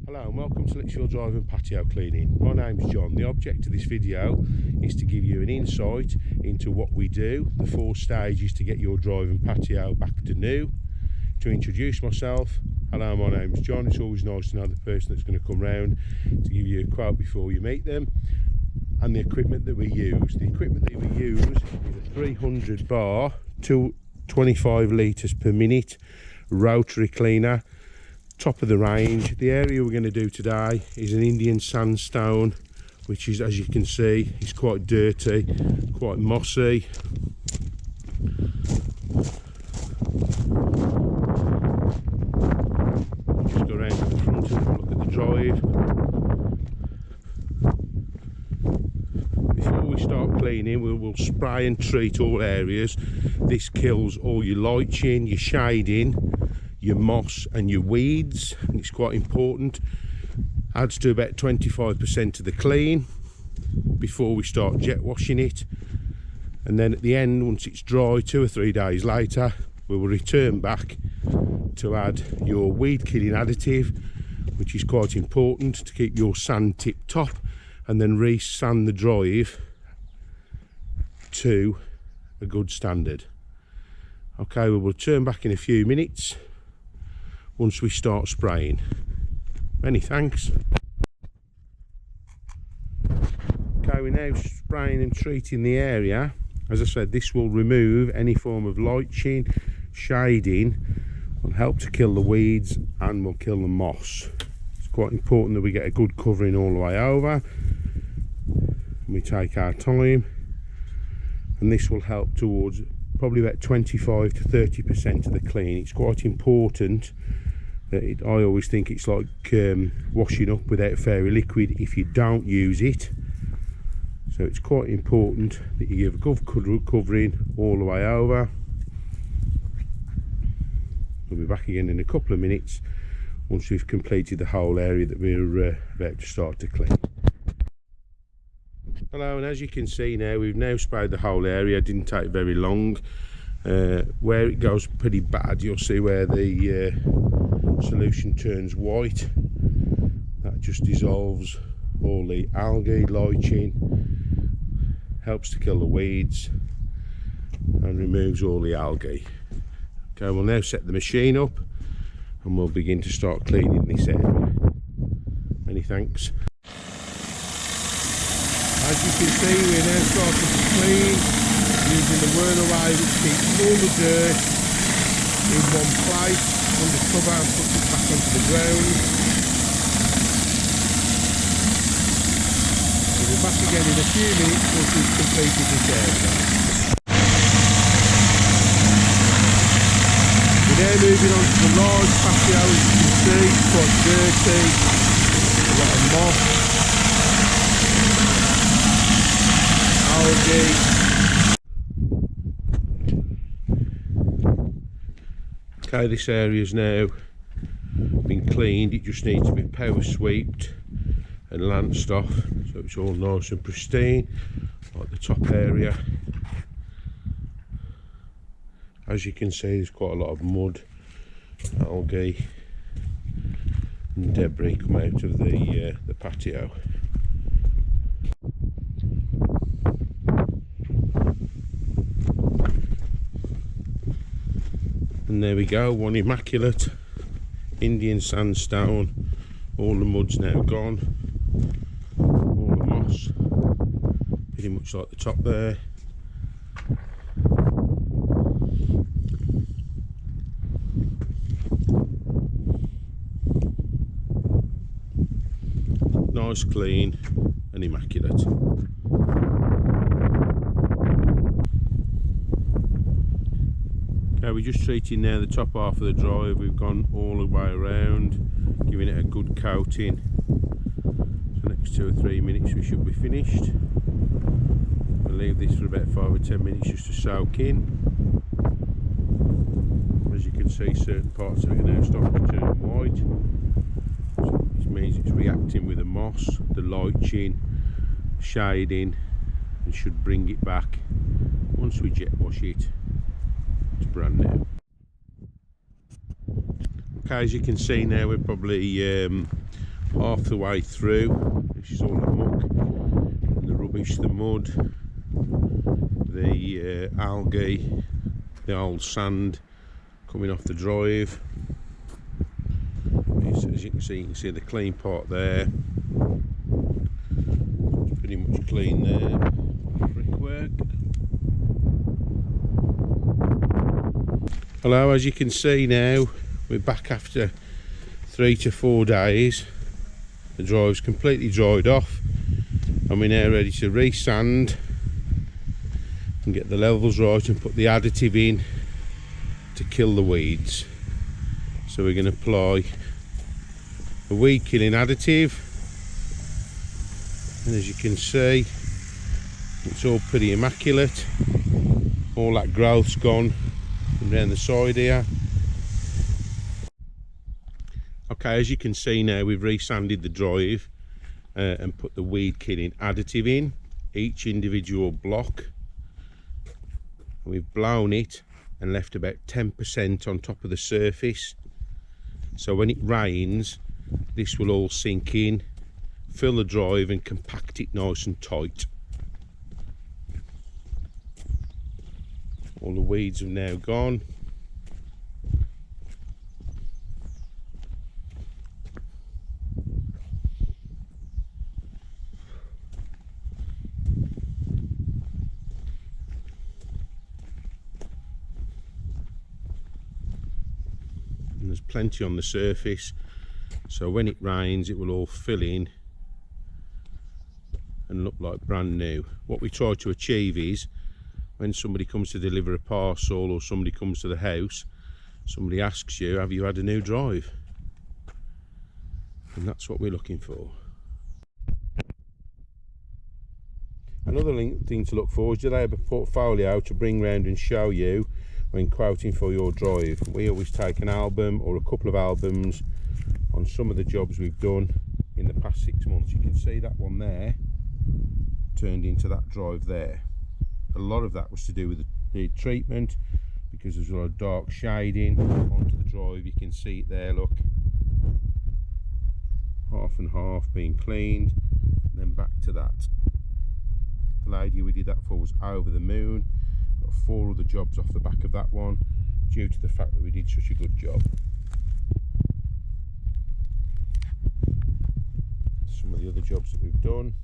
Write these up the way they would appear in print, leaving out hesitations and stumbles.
Hello and welcome to Lichfield Drive and Patio Cleaning. My name's John. The object of this video is to give you an insight into what we do, the 4 stages to get your drive and patio back to new. To introduce myself, hello, my name's John. It's always nice to know the person that's going to come round to give you a quote before you meet them. And the equipment that we use. The equipment that we use is a 300 bar, 25 litres per minute rotary cleaner. Top of the range. The area we're going to do today is an Indian sandstone, which is, as you can see, is quite dirty, quite mossy. Just go around to the front and have a look at the drive. Before we start cleaning, we will spray and treat all areas. This kills all your liching, your shading, your moss and your weeds, and it's quite important. Adds to about 25% of the clean before we start jet washing it, and then at the end, once it's dry, 2 or 3 days later, we will return back to add your weed killing additive, which is quite important to keep your sand tip top, and then re-sand the drive to a good standard. Okay, we will turn back in a few minutes once we start spraying. Many thanks. Okay, we're now spraying and treating the area. As I said, this will remove any form of liching, shading, will help to kill the weeds and will kill the moss. It's quite important that we get a good covering all the way over. We take our time, and this will help towards probably about 25 to 30% of the clean. It's quite important. I always think it's like washing up without fairy liquid if you don't use it. So it's quite important that you give a good covering all the way over. We'll be back again in a couple of minutes once we've completed the whole area that we're about to start to clean. Hello, and as you can see now, we've now sprayed the whole area. It didn't take very long. Where it goes pretty bad, you'll see where the solution turns white. That just dissolves all the algae, liching, helps to kill the weeds and removes all the algae. Okay, we'll now set the machine up and we'll begin to start cleaning this area. Many thanks. As you can see, we're now starting to clean using the whirl away, which keeps all the dirt in one place under cover and puts it back onto the ground. We'll be back again in a few minutes once we've completed this area. We're now moving on to the large patio. As you can see, it's quite dirty, a lot of moss, algae. Okay, this area's now been cleaned. It just needs to be power swept and lanced off, so it's all nice and pristine, like the top area. As you can see, there's quite a lot of mud, algae and debris come out of the patio. And there we go, one immaculate Indian sandstone. All the mud's now gone, all the moss, pretty much like the top there. Nice, clean and immaculate. Okay, we're just treating now the top half of the drive. We've gone all the way around, giving it a good coating. So next 2 or 3 minutes we should be finished. We'll leave this for about 5 or 10 minutes just to soak in. As you can see, certain parts of it are now starting to turn white. Which means it's reacting with the moss, the liching, shading, and should bring it back once we jet wash it. It's brand new. Okay, as you can see now, we're probably half the way through. This is all the muck and the rubbish, the mud, the algae, the old sand coming off the drive. As you can see the clean part there. It's pretty much clean there. Brickwork. Hello, as you can see now, we're back after 3 to 4 days. The drive's completely dried off and we're now ready to re-sand and get the levels right and put the additive in to kill the weeds. So we're going to apply a weed killing additive, and as you can see it's all pretty immaculate. All that growth's gone from down the side here. Okay, as you can see now, we've re-sanded the drive and put the weed killing additive in each individual block. We've blown it and left about 10% on top of the surface, so when it rains this will all sink in, fill the drive and compact it nice and tight. All the weeds have now gone. And there's plenty on the surface, so when it rains it will all fill in and look like brand new. What we try to achieve is when somebody comes to deliver a parcel or somebody comes to the house, somebody asks you, have you had a new drive? And that's what we're looking for. Another thing to look for is do they have a portfolio to bring round and show you when quoting for your drive. We always take an album or a couple of albums on some of the jobs we've done in the past 6 months. You can see that one there turned into that drive there. A lot of that was to do with the treatment, because there's a lot of dark shading onto the drive. You can see it there, look, half and half being cleaned, and then back to that. The lady we did that for was over the moon. Got 4 other jobs off the back of that one due to the fact that we did such a good job. Some of the other jobs that we've done.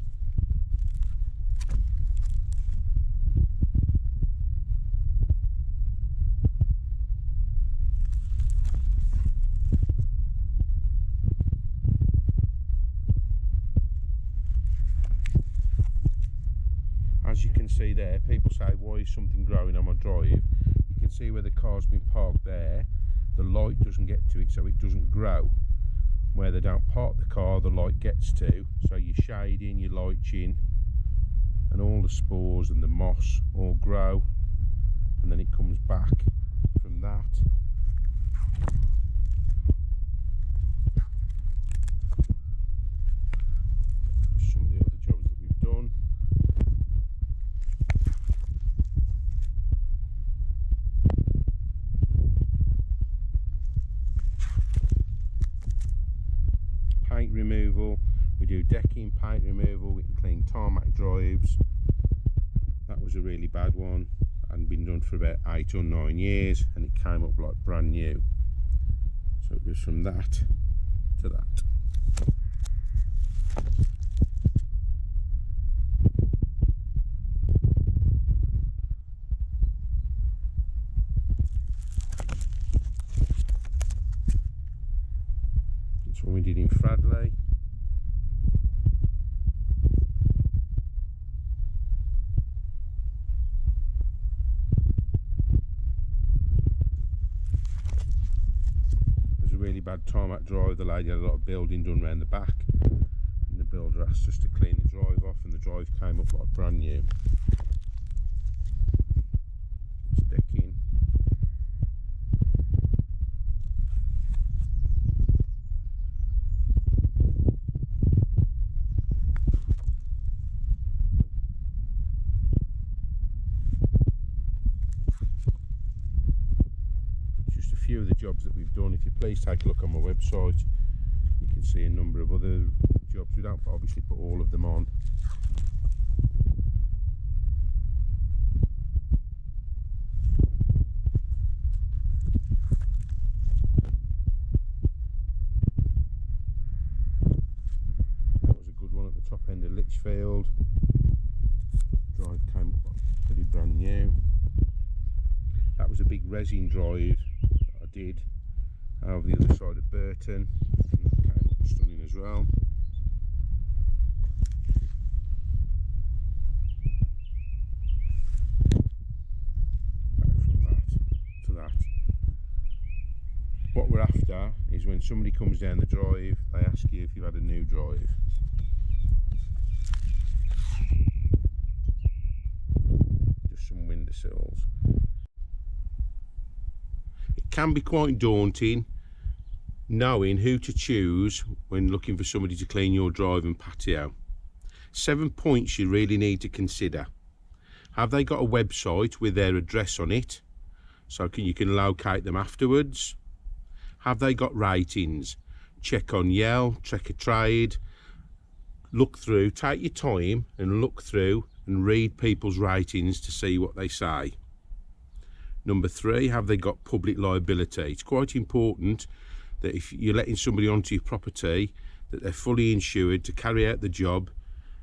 As you can see there, people say, why is something growing on my drive? You can see where the car's been parked there, the light doesn't get to it, so it doesn't grow. Where they don't park the car, the light gets to, so your shading, your lighting and all the spores and the moss all grow, and then it comes back from that. Some of the other jobs that we've done. Paint removal, we do decking, paint removal, we can clean tarmac drives. That was a really bad one, hadn't been done for about 8 or 9 years, and it came up like brand new. So it goes from that to that. That's what we did in Fradley. Really bad tarmac drive. The lady had a lot of building done around the back, and the builder asked us to clean the drive off, and the drive came up like brand new. It's decking. Few of the jobs that we've done. If you please take a look on my website, you can can see a number of other jobs. We don't obviously put all of them on. That was a good one at the top end of Lichfield. Drive came up pretty brand new. That was a big resin drive that I did over the other side of Burton, and that came up stunning as well. From that to that. What we're after is when somebody comes down the drive, they ask you if you've had a new drive. Just some windowsills. It can be quite daunting knowing who to choose when looking for somebody to clean your drive and patio. 7 points you really need to consider. Have they got a website with their address on it, so you can locate them afterwards? Have they got ratings? Check on Yelp, check a trade, look through, take your time and look through and read people's ratings to see what they say. Number 3, have they got public liability? It's quite important that if you're letting somebody onto your property, that they're fully insured to carry out the job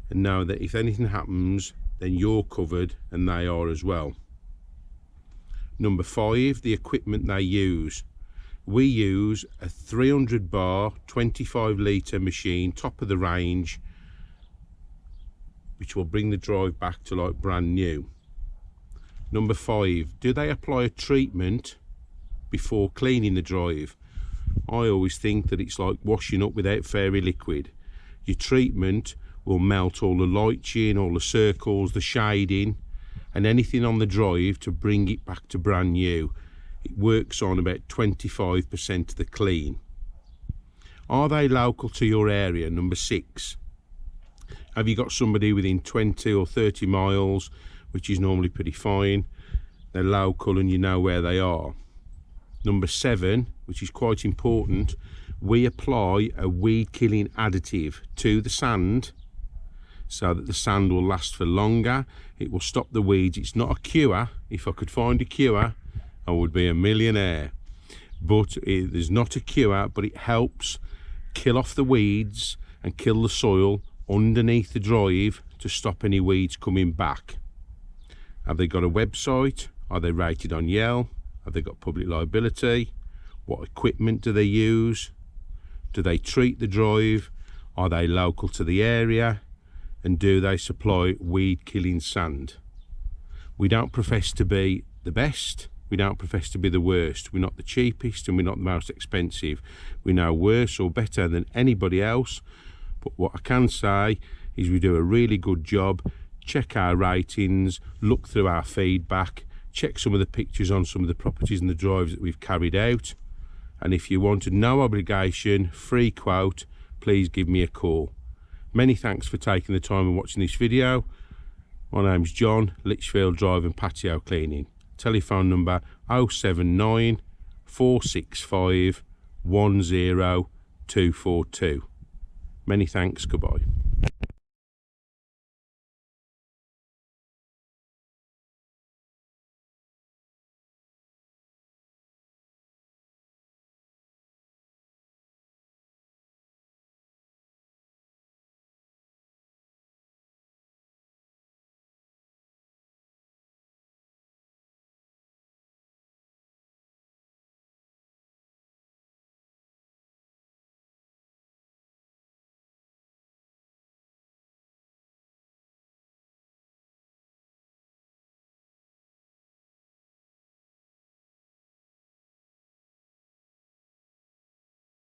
and know that if anything happens, then you're covered and they are as well. Number 5, the equipment they use. We use a 300 bar, 25 litre machine, top of the range, which will bring the drive back to like brand new. Number 5, do they apply a treatment before cleaning the drive? I always think that it's like washing up without fairy liquid. Your treatment will melt all the lights in, all the circles, the shading and anything on the drive to bring it back to brand new. It works on about 25% of the clean. Are they local to your area? Number 6, have you got somebody within 20 or 30 miles, which is normally pretty fine? They're local and you know where they are. Number 7, which is quite important, we apply a weed killing additive to the sand so that the sand will last for longer. It will stop the weeds. It's not a cure. If I could find a cure, I would be a millionaire. But there's not a cure, but it helps kill off the weeds and kill the soil underneath the drive to stop any weeds coming back. Have they got a website? Are they rated on Yelp? Have they got public liability? What equipment do they use? Do they treat the drive? Are they local to the area? And do they supply weed killing sand? We don't profess to be the best. We don't profess to be the worst. We're not the cheapest and we're not the most expensive. We're no worse or better than anybody else. But what I can say is we do a really good job. Check our ratings, look through our feedback, check some of the pictures on some of the properties and the drives that we've carried out. And if you want a no obligation, free quote, please give me a call. Many thanks for taking the time and watching this video. My name's John, Lichfield Drive and Patio Cleaning. Telephone number 079 465 10242. Many thanks, goodbye.